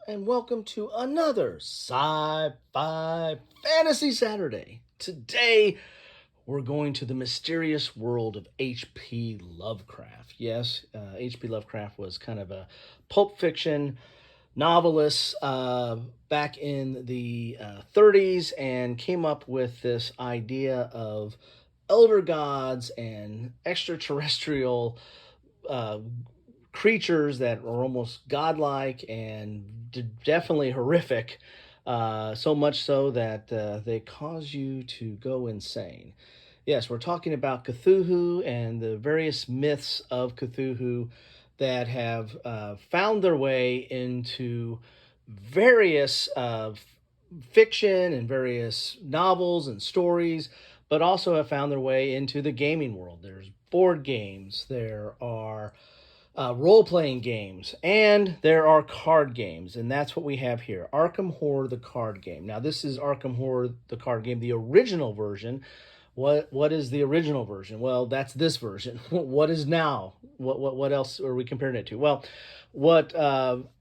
and welcome to another Sci-Fi Fantasy Saturday. Today, we're going to the mysterious world of H.P. Lovecraft. Yes, H.P. Lovecraft was kind of a pulp fiction novelist back in the 30s and came up with this idea of elder gods and extraterrestrial uh, creatures that are almost godlike and definitely horrific, so much so that they cause you to go insane. Yes, we're talking about Cthulhu and the various myths of Cthulhu that have found their way into various fiction and various novels and stories, but also have found their way into the gaming world. There's board games, there are role-playing games, and there are card games, and that's what we have here. Arkham Horror, the card game. Now, this is Arkham Horror, the card game, the original version. What is the original version? Well, that's this version. What is now? What else are we comparing it to? Well, what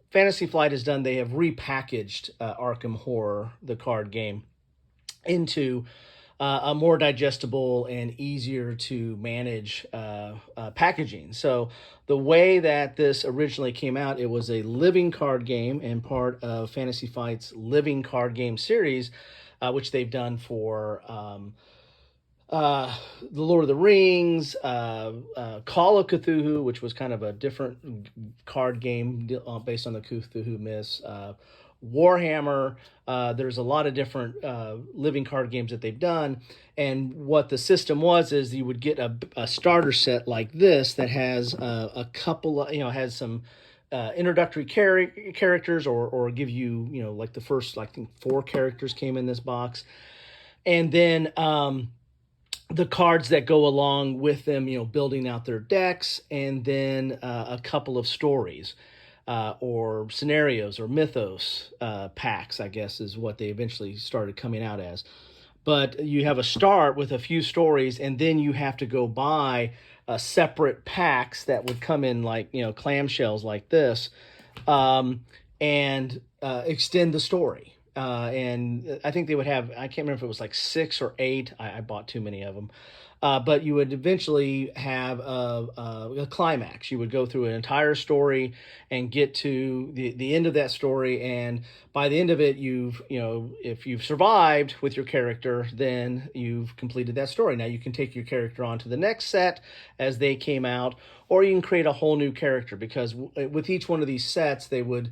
Fantasy Flight has done, they have repackaged Arkham Horror, the card game, into a more digestible and easier to manage packaging. So the way that this originally came out, it was a living card game and part of Fantasy Flight's living card game series, which they've done for the Lord of the Rings, Call of Cthulhu, which was kind of a different card game based on the Cthulhu myths. Warhammer. There's a lot of different living card games that they've done, and what the system was is you would get a starter set like this that has a couple of, has some introductory characters, or give you, like the first, I think 4 characters came in this box, and then the cards that go along with them, building out their decks, and then a couple of stories. Or scenarios or mythos packs, I guess, is what they eventually started coming out as. But you have a start with a few stories, and then you have to go buy separate packs that would come in like, clamshells like this, and extend the story. And I think they would have, I can't remember if it was like 6 or 8. I bought too many of them. But you would eventually have a climax. You would go through an entire story and get to the end of that story. And by the end of it, if you've survived with your character, then you've completed that story. Now you can take your character on to the next set as they came out, or you can create a whole new character, because with each one of these sets, they would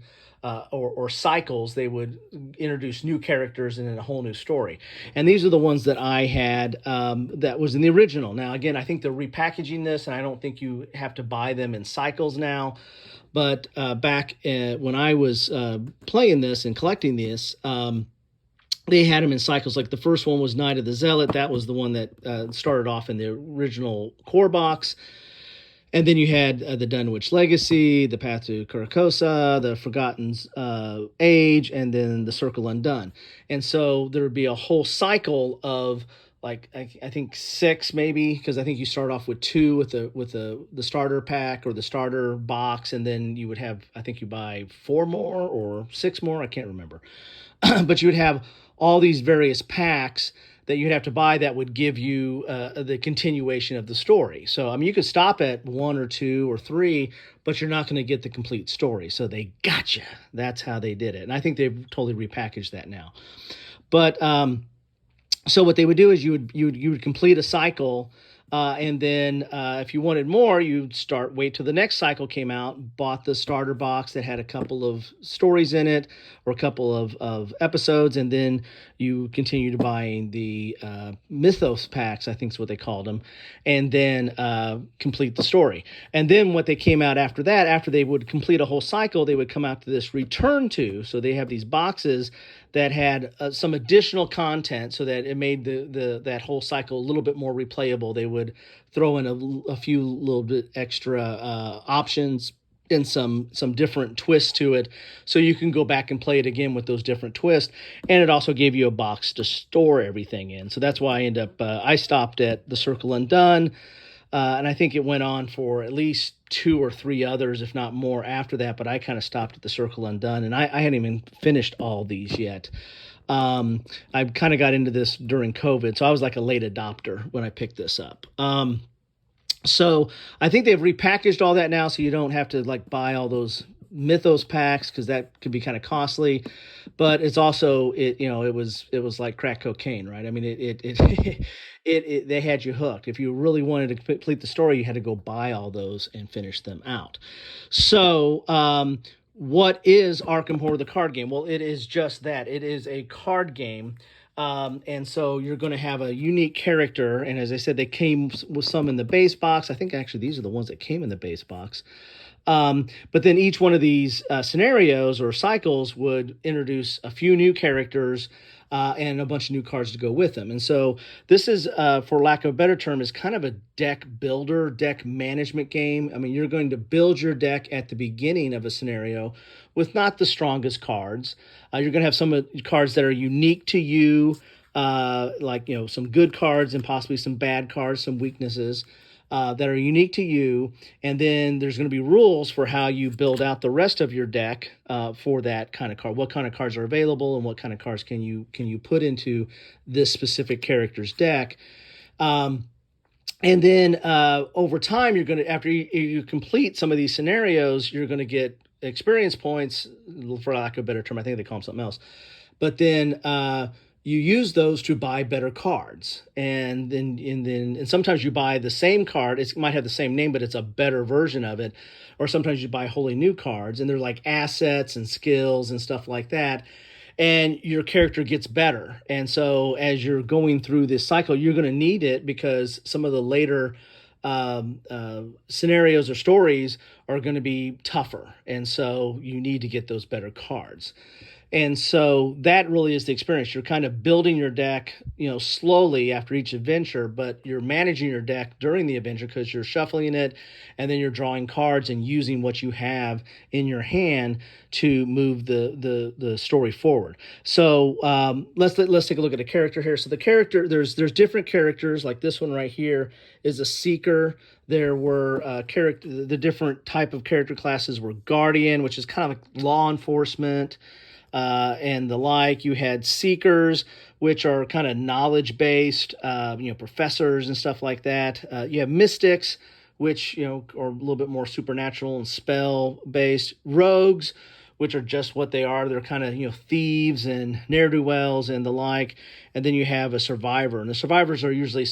or cycles, they would introduce new characters and then a whole new story. And these are the ones that I had that was in the original. Now, again, I think they're repackaging this, and I don't think you have to buy them in cycles now. But back when I was playing this and collecting this, they had them in cycles. Like the first one was Night of the Zealot. That was the one that started off in the original core box. And then you had the Dunwich Legacy, the Path to Carcosa, the Forgotten Age, and then the Circle Undone. And so there would be a whole cycle of, like, I think 6 maybe, because I think you start off with 2 with the starter pack or the starter box, and then you would have, I think you buy 4 more or 6 more, I can't remember. But you would have all these various packs that you'd have to buy that would give you the continuation of the story. So, I mean, you could stop at 1 or 2 or 3, but you're not going to get the complete story. So they gotcha. That's how they did it. And I think they've totally repackaged that now. But so what they would do is you would complete a cycle, and then if you wanted more, you'd wait till the next cycle came out, bought the starter box that had a couple of stories in it or a couple of episodes, and then you continue to buying the mythos packs, I think is what they called them, and then complete the story. And then what they came out after that, after they would complete a whole cycle, they would come out to this return to. So they have these boxes that had some additional content, so that it made that whole cycle a little bit more replayable. They would throw in a few little bit extra options and some different twists to it, so you can go back and play it again with those different twists. And it also gave you a box to store everything in. So that's why I stopped at the Circle Undone. And I think it went on for at least 2 or 3 others, if not more, after that. But I kind of stopped at the Circle Undone, and I hadn't even finished all these yet. I kind of got into this during COVID, so I was like a late adopter when I picked this up. So I think they've repackaged all that now, so you don't have to like buy all those Mythos packs because that could be kind of costly. But it's also it was like crack cocaine, right? I mean they had you hooked. If you really wanted to complete the story, you had to go buy all those and finish them out. So what is Arkham Horror, the card game? Well, it is just that. It is a card game. And so you're going to have a unique character. And as I said, they came with some in the base box. I think actually these are the ones that came in the base box. But then each one of these scenarios or cycles would introduce a few new characters and a bunch of new cards to go with them. And so this is, for lack of a better term, is kind of a deck builder, deck management game. I mean, you're going to build your deck at the beginning of a scenario with not the strongest cards. You're going to have some cards that are unique to you, like some good cards and possibly some bad cards, some weaknesses. That are unique to you, and then there's going to be rules for how you build out the rest of your deck for that kind of card. What kind of cards are available, and what kind of cards can you put into this specific character's deck? And then over time, you're going to, after you complete some of these scenarios, you're going to get experience points, for lack of a better term. I think they call them something else. But then you use those to buy better cards, and sometimes you buy the same card. It might have the same name, but it's a better version of it. Or sometimes you buy wholly new cards, and they're like assets and skills and stuff like that. And your character gets better. And so as you're going through this cycle, you're going to need it because some of the later scenarios or stories are going to be tougher. And so you need to get those better cards. And so that really is the experience. You're kind of building your deck, slowly after each adventure, but you're managing your deck during the adventure because you're shuffling it, and then you're drawing cards and using what you have in your hand to move the story forward. So let's take a look at a character here. So the character, there's different characters. Like this one right here is a seeker. There were the different type of character classes were guardian, which is kind of like law enforcement. And the like. You had seekers, which are kind of knowledge-based, professors and stuff like that. You have mystics, which, are a little bit more supernatural and spell-based. Rogues, which are just what they are. They're kind of, thieves and ne'er-do-wells and the like. And then you have a survivor. And the survivors are usually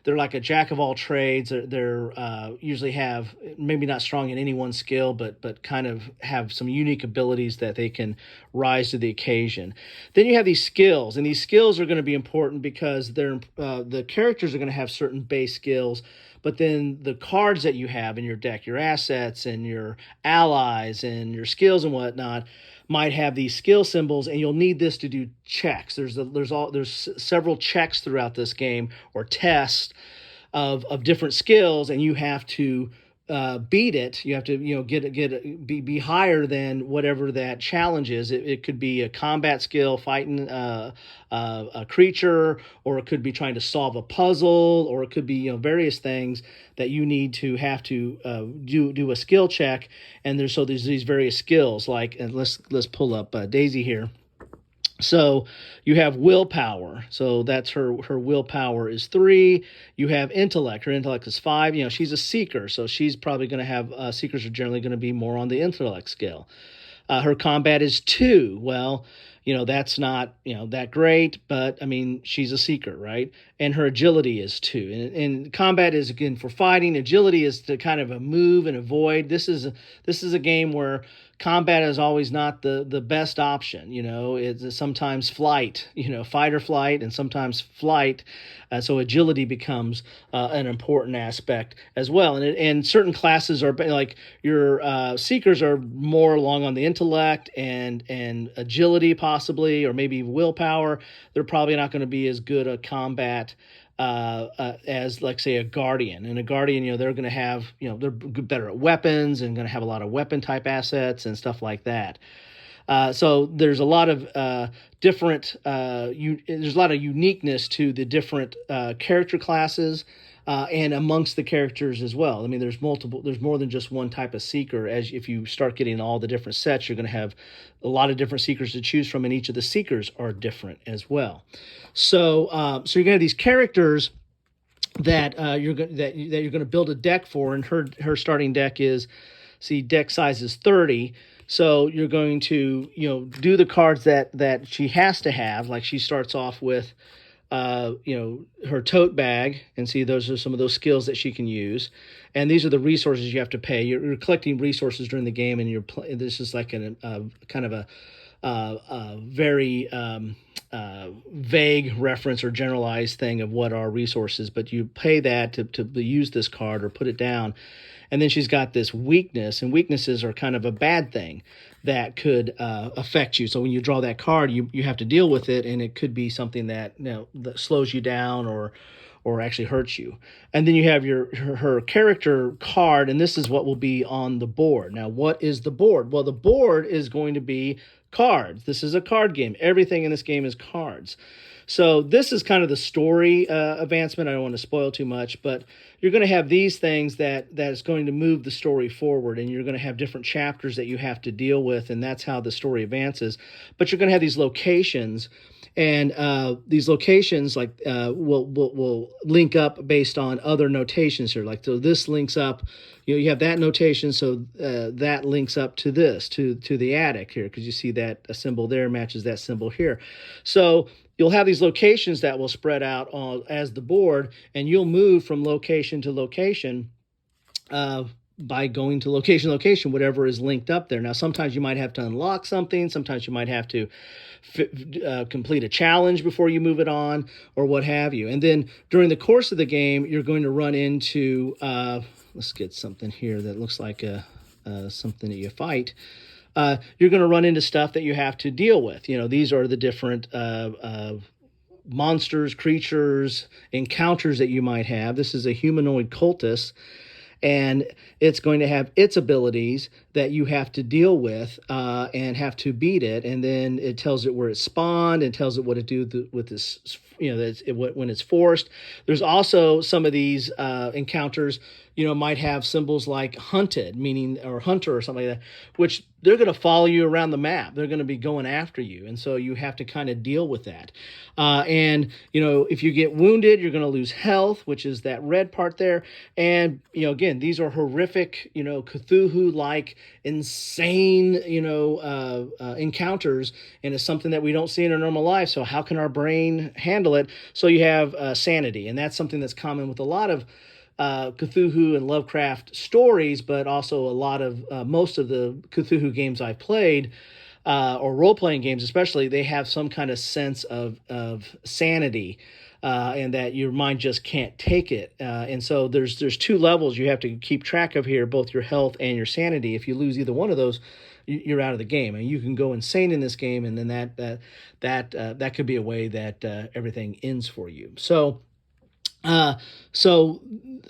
they're like a jack of all trades. They're usually have, maybe not strong in any one skill, but kind of have some unique abilities that they can rise to the occasion. Then you have these skills. And these skills are going to be important because the characters are going to have certain base skills. But then the cards that you have in your deck, your assets and your allies and your skills and whatnot, might have these skill symbols, and you'll need this to do checks. There's several checks throughout this game, or tests of different skills, and you have to beat it. You have to be higher than whatever that challenge is. It could be a combat skill, fighting a creature, or it could be trying to solve a puzzle, or it could be various things that you need to have to do a skill check. And there's these various skills. And let's pull up Daisy here. So you have willpower. So that's her willpower is 3. You have intellect. Her intellect is 5. She's a seeker. So she's probably going to have, seekers are generally going to be more on the intellect scale. Her combat is 2. Well, that's not, that great, but I mean, she's a seeker, right? And her agility is 2. And combat is, again, for fighting. Agility is to kind of a move and avoid. This is a game where combat is always not the best option. It's sometimes flight, fight or flight, and sometimes flight. So agility becomes an important aspect as well. And certain classes are like your seekers are more along on the intellect and agility possibly, or maybe willpower. They're probably not going to be as good at combat as, like, say, a guardian. And a guardian, they're going to have, they're better at weapons and going to have a lot of weapon type assets and stuff like that. So there's a lot of different. There's a lot of uniqueness to the different character classes. And amongst the characters as well. I mean, there's multiple. There's more than just one type of seeker. As if you start getting all the different sets, you're going to have a lot of different seekers to choose from, and each of the seekers are different as well. So, so you're going to have these characters that you're going to build a deck for, and her starting deck is, see, deck size is 30. So you're going to do the cards that she has to have. Like she starts off with her tote bag, and see those are some of those skills that she can use, and these are the resources you have to pay. You're collecting resources during the game, and this is like kind of a very vague reference or generalized thing of what are resources, but you pay that to use this card or put it down. And then she's got this weakness, and weaknesses are kind of a bad thing that could affect you. So when you draw that card, you have to deal with it, and it could be something that that slows you down or actually hurts you. And then you have her character card, and this is what will be on the board. Now, what is the board? Well, the board is going to be cards. This is a card game. Everything in this game is cards. So this is kind of the story advancement. I don't want to spoil too much, but you're going to have these things that is going to move the story forward, and you're going to have different chapters that you have to deal with, and that's how the story advances. But you're going to have these locations, and these locations will link up based on other notations here. Like, so this links up. You have that notation, so that links up to this, to the attic here, because you see that a symbol there matches that symbol here. So you'll have these locations that will spread out as the board, and you'll move from location to location by going to location, whatever is linked up there. Now, sometimes you might have to unlock something. Sometimes you might have to complete a challenge before you move it on, or what have you. And then during the course of the game, you're going to run into, let's get something here that looks like something that you fight. You're going to run into stuff that you have to deal with. These are the different monsters, creatures, encounters that you might have. This is a humanoid cultist, and it's going to have its abilities that you have to deal with and have to beat it. And then it tells it where it spawned, and tells it what to do with this, when it's forced. There's also some of these encounters, might have symbols like hunted, meaning, or hunter or something like that, which they're going to follow you around the map. They're going to be going after you. And so you have to kind of deal with that. And if you get wounded, you're going to lose health, which is that red part there. And, again, these are horrific, Cthulhu-like, insane, encounters. And it's something that we don't see in our normal life. So how can our brain handle it? So you have sanity. And that's something that's common with a lot of Cthulhu and Lovecraft stories, but also a lot of most of the Cthulhu games I've played, or role-playing games especially, they have some kind of sense of sanity, and that your mind just can't take it. And so there's two levels you have to keep track of here, both your health and your sanity. If you lose either one of those, you're out of the game. And you can go insane in this game, and then that could be a way that everything ends for you. So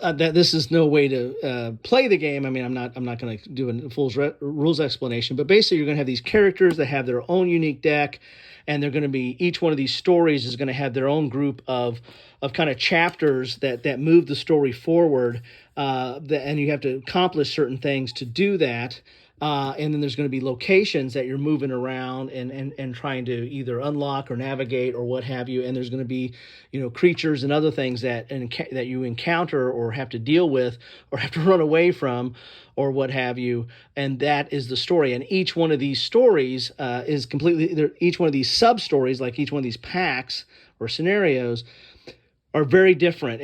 that this is no way to play the game. I mean, I'm not going to do a full rules explanation, but basically you're going to have these characters that have their own unique deck, and they're going to be, each one of these stories is going to have their own group of kind of chapters that move the story forward, and you have to accomplish certain things to do that. And then there's going to be locations that you're moving around and trying to either unlock or navigate or what have you. And there's going to be, creatures and other things that you encounter or have to deal with or have to run away from or what have you. And that is the story. And each one of these stories is completely, each one of these sub-stories, like each one of these packs or scenarios, are very different,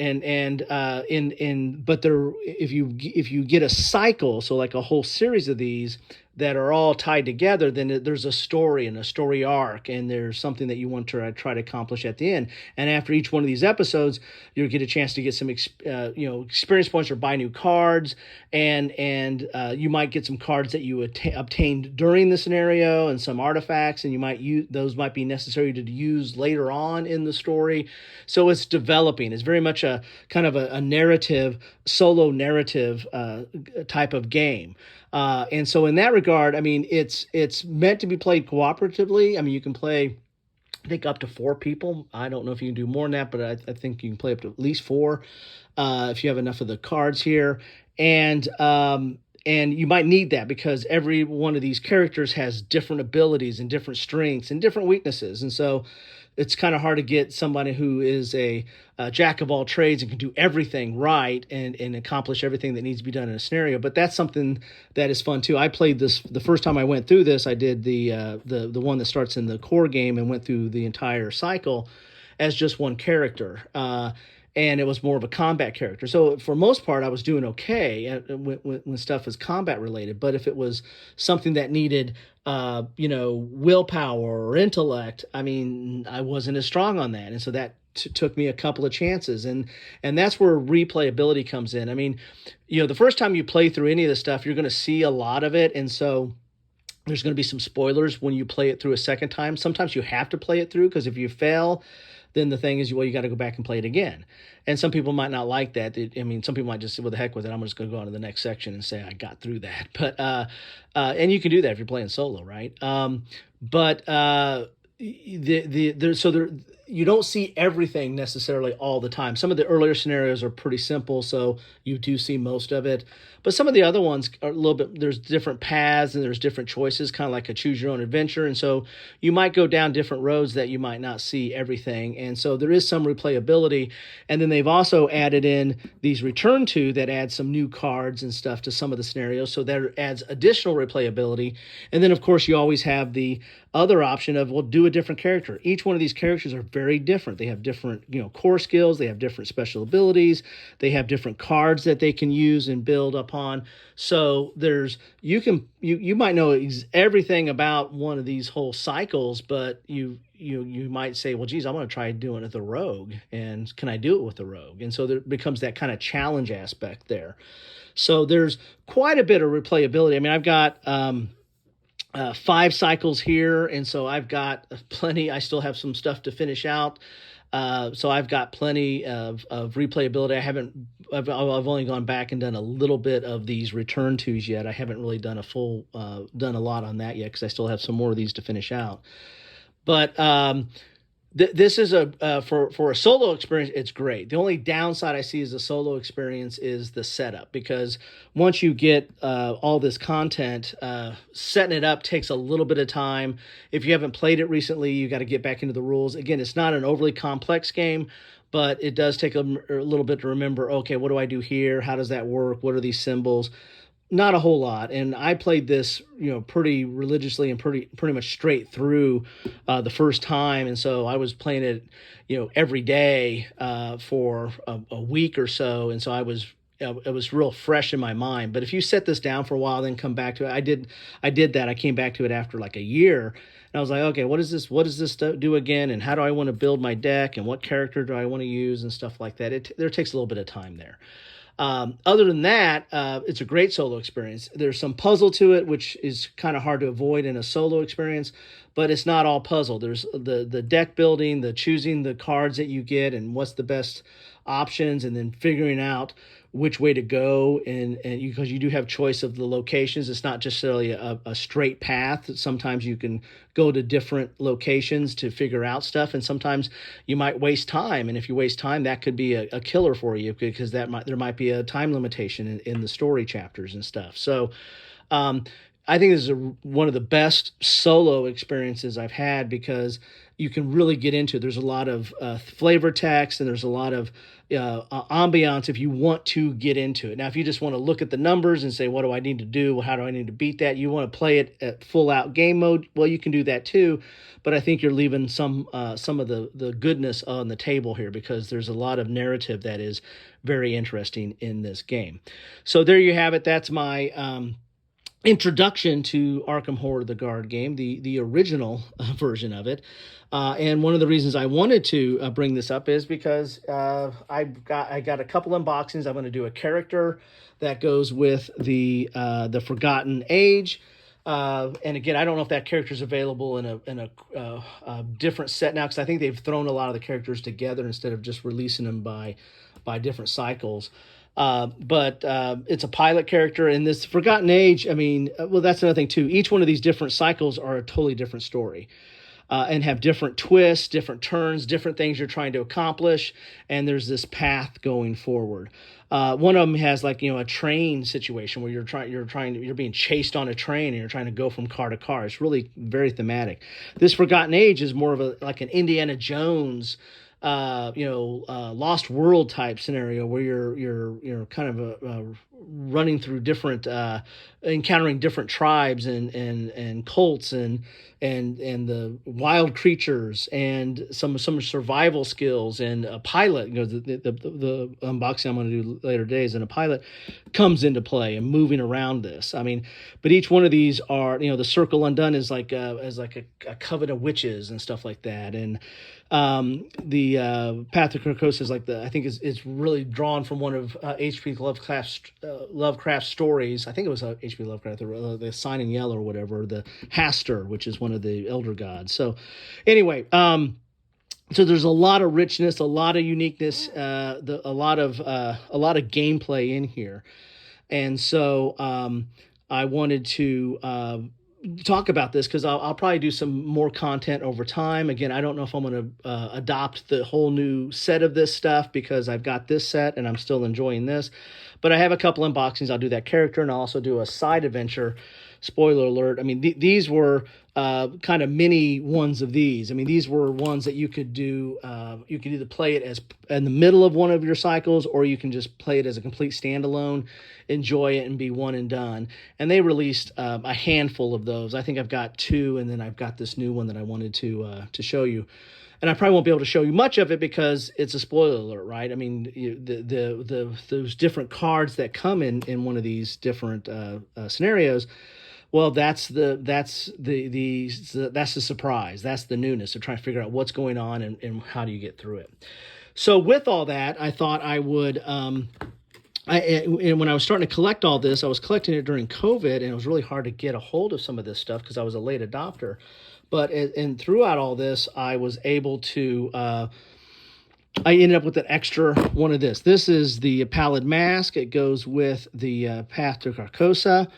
but they're, if you get a cycle, so like a whole series of these that are all tied together, then there's a story and a story arc, and there's something that you want to try to accomplish at the end. And after each one of these episodes, you'll get a chance to get some experience points or buy new cards, and you might get some cards that you obtained during the scenario and some artifacts, and you might use those, might be necessary to use later on in the story. So it's developing. It's very much a kind of a narrative, solo narrative type of game. And so in that regard, I mean, it's meant to be played cooperatively. I mean, you can play, I think, up to 4 people. I don't know if you can do more than that, but I think you can play up to at least 4 if you have enough of the cards here. And you might need that because every one of these characters has different abilities and different strengths and different weaknesses. And so it's kind of hard to get somebody who is a jack of all trades and can do everything right and accomplish everything that needs to be done in a scenario. But that's something that is fun too. I played this the first time I went through this. I did the one that starts in the core game and went through the entire cycle as just one character. And it was more of a combat character. So for most part, I was doing okay when stuff was combat related. But if it was something that needed, willpower or intellect, I mean, I wasn't as strong on that, and so that took me a couple of chances, and that's where replayability comes in. I mean, the first time you play through any of this stuff, you're going to see a lot of it, and so there's going to be some spoilers when you play it through a second time. Sometimes you have to play it through because if you fail, then the thing is, well, you got to go back and play it again. And some people might not like that. Some people might just say, well, the heck with it. I'm just going to go on to the next section and say I got through that. But and you can do that if you're playing solo, right? You don't see everything necessarily all the time. Some of the earlier scenarios are pretty simple, so you do see most of it. But some of the other ones are a little bit, there's different paths and there's different choices, kind of like a choose your own adventure. And so you might go down different roads that you might not see everything. And so there is some replayability. And then they've also added in these return to that add some new cards and stuff to some of the scenarios. So that adds additional replayability. And then, of course, you always have the other option of, well, do a different character. Each one of these characters are very different. They have different, core skills. They have different special abilities. They have different cards that they can use and build upon. So you might know everything about one of these whole cycles, but you might say, well, geez, I want to try doing it with a rogue, and can I do it with a rogue? And so there becomes that kind of challenge aspect there. So there's quite a bit of replayability. I mean, I've got 5 cycles here, and so I've got plenty. I still have some stuff to finish out, so I've got plenty of replayability. I've only gone back and done a little bit of these return tos yet. I haven't really done done a lot on that yet because I still have some more of these to finish out. But this is for a solo experience, it's great. The only downside I see as a solo experience is the setup, because once you get all this content, setting it up takes a little bit of time. If you haven't played it recently, you got to get back into the rules. Again, it's not an overly complex game, but it does take a little bit to remember, okay, what do I do here? How does that work? What are these symbols? Not a whole lot. And I played this, pretty religiously and pretty much straight through the first time. And so I was playing it, every day for a week or so. And so it was real fresh in my mind. But if you set this down for a while, then come back to it. I did that. I came back to it after like a year. And I was like, okay, what does this do again? And how do I want to build my deck? And what character do I want to use and stuff like that? There takes a little bit of time there. Other than that, it's a great solo experience. There's some puzzle to it, which is kind of hard to avoid in a solo experience, but it's not all puzzle. There's the deck building, the choosing the cards that you get and what's the best options, and then figuring out which way to go. And because you do have choice of the locations, it's not just really a straight path. Sometimes you can go to different locations to figure out stuff, and sometimes you might waste time. And if you waste time, that could be a killer for you, because there might be a time limitation in the story chapters and stuff. So I think this is one of the best solo experiences I've had, because you can really get into it. There's a lot of flavor text, and there's a lot of ambiance if you want to get into it. Now, if you just want to look at the numbers and say, what do I need to do? How do I need to beat that? You want to play it at full out game mode? Well, you can do that too. But I think you're leaving some of the goodness on the table here, because there's a lot of narrative that is very interesting in this game. So there you have it. That's my introduction to Arkham Horror, the Guard game, the original version of it. And one of the reasons I wanted to bring this up is because I got a couple unboxings. I'm going to do a character that goes with the Forgotten Age. And again, I don't know if that character is available in a different set now, because I think they've thrown a lot of the characters together instead of just releasing them by different cycles. But it's a pilot character in this Forgotten Age. I mean, well, that's another thing too. Each one of these different cycles are a totally different story. And have different twists, different turns, different things you're trying to accomplish, and there's this path going forward. One of them has like a train situation where you're being chased on a train and you're trying to go from car to car. It's really very thematic. This Forgotten Age is more of like an Indiana Jones, Lost World type scenario where you're kind of running through different, encountering different tribes and cults and the wild creatures and some survival skills and a pilot. The unboxing I'm going to do later today is, and a pilot comes into play and moving around this. I mean, but each one of these are, the Circle Undone is like a coven of witches and stuff like that, and the Path of Carcosa is like I think it's really drawn from one of H.P. Lovecraft's stories. I think it was H.P. Lovecraft, the Sign in Yellow or whatever, the Hastur, which is one of the elder gods. So anyway, so there's a lot of richness, a lot of uniqueness, a lot of gameplay in here, and so I wanted to talk about this because I'll probably do some more content over time. Again, I don't know if I'm going to adopt the whole new set of this stuff because I've got this set and I'm still enjoying this. But I have a couple unboxings. I'll do that character and I'll also do a side adventure. Spoiler alert. I mean, these were kind of mini ones of these. I mean, these were ones that you could do. You could either play it as in the middle of one of your cycles, or you can just play it as a complete standalone, enjoy it, and be one and done. And they released a handful of those. I think I've got 2, and then I've got this new one that I wanted to show you. And I probably won't be able to show you much of it because it's a spoiler alert, right? I mean, those different cards that come in one of these different scenarios. Well, that's the surprise. That's the newness of trying to figure out what's going on and how do you get through it. So with all that, I thought I would. And when I was starting to collect all this, I was collecting it during COVID, and it was really hard to get a hold of some of this stuff because I was a late adopter. But and throughout all this, I was able to. I ended up with an extra one of this. This is the Pallid Mask. It goes with the Path to Carcosa.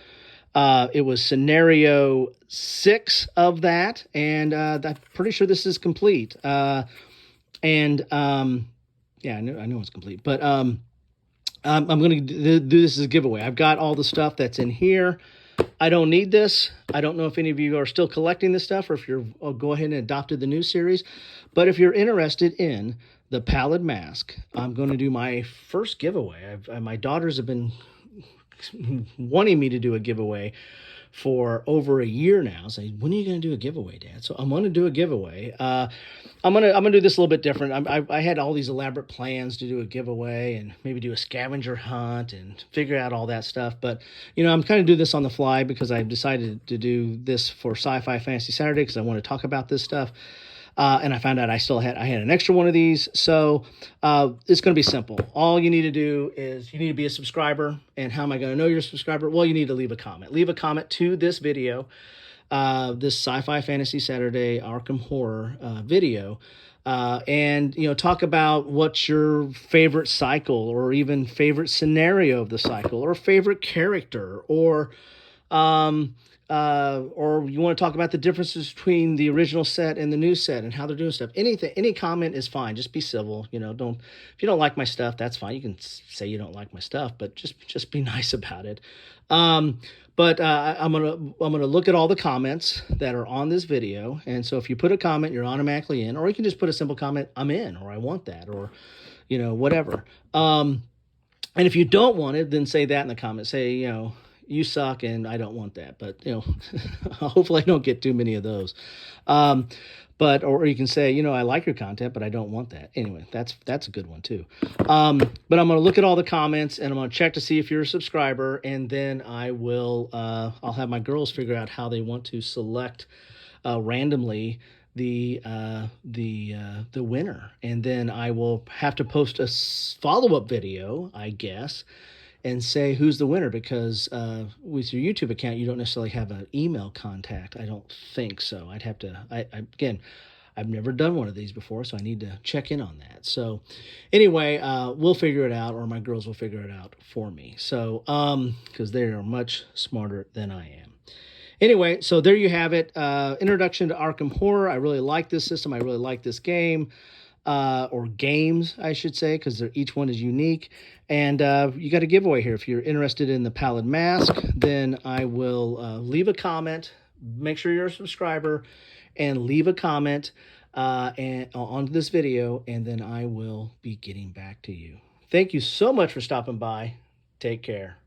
It was scenario 6 of that, and I'm pretty sure this is complete. Yeah, I know it's complete, but I'm going to do this as a giveaway. I've got all the stuff that's in here. I don't need this. I don't know if any of you are still collecting this stuff or if you're go ahead and adopted the new series, but if you're interested in the Pallid Mask, I'm going to do my first giveaway. My daughters have been wanting me to do a giveaway for over a year now. Say, when are you going to do a giveaway, Dad? So I'm going to do a giveaway. I'm gonna do this a little bit different. I had all these elaborate plans to do a giveaway and maybe do a scavenger hunt and figure out all that stuff. But I'm kind of doing this on the fly because I've decided to do this for Sci-Fi Fantasy Saturday because I want to talk about this stuff. And I found out I had an extra one of these. So it's going to be simple. All you need to do is you need to be a subscriber. And how am I going to know you're a subscriber? Well, you need to leave a comment. Leave a comment to this video, this Sci-Fi Fantasy Saturday Arkham Horror video. And talk about what's your favorite cycle or even favorite scenario of the cycle or favorite character or you want to talk about the differences between the original set and the new set and how they're doing stuff. Any comment is fine. Just be civil. Don't, if you don't like my stuff, that's fine. You can say you don't like my stuff, but just be nice about it. But I'm gonna look at all the comments that are on this video, and so if you put a comment, you're automatically in, or you can just put a simple comment, I'm in, or I want that, or whatever. And if you don't want it, then say that in the comments. Say you suck and I don't want that. But hopefully I don't get too many of those. Or you can say, I like your content, but I don't want that. Anyway, that's a good one too. But I'm going to look at all the comments and I'm going to check to see if you're a subscriber, and then I will I'll have my girls figure out how they want to select randomly the winner, and then I will have to post a follow-up video, I guess, and say who's the winner, because with your YouTube account, you don't necessarily have an email contact. I don't think so. I'd have to, again, I've never done one of these before, so I need to check in on that. So anyway, we'll figure it out, or my girls will figure it out for me. So, because they are much smarter than I am. Anyway, so there you have it. Introduction to Arkham Horror. I really like this system. I really like this game. Or games, I should say, because each one is unique. And you got a giveaway here. If you're interested in the Pallid Mask, then I will leave a comment. Make sure you're a subscriber and leave a comment on this video, and then I will be getting back to you. Thank you so much for stopping by. Take care.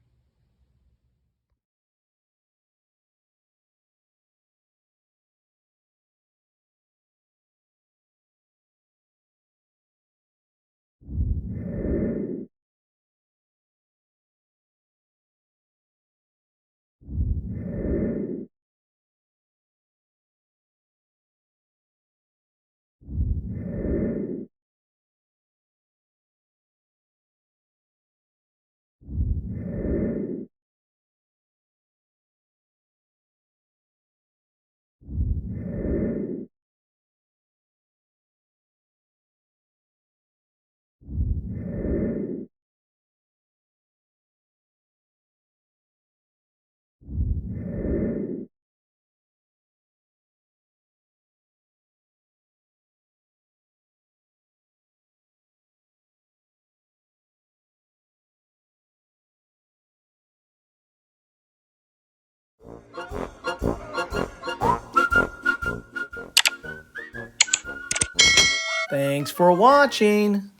Thanks for watching.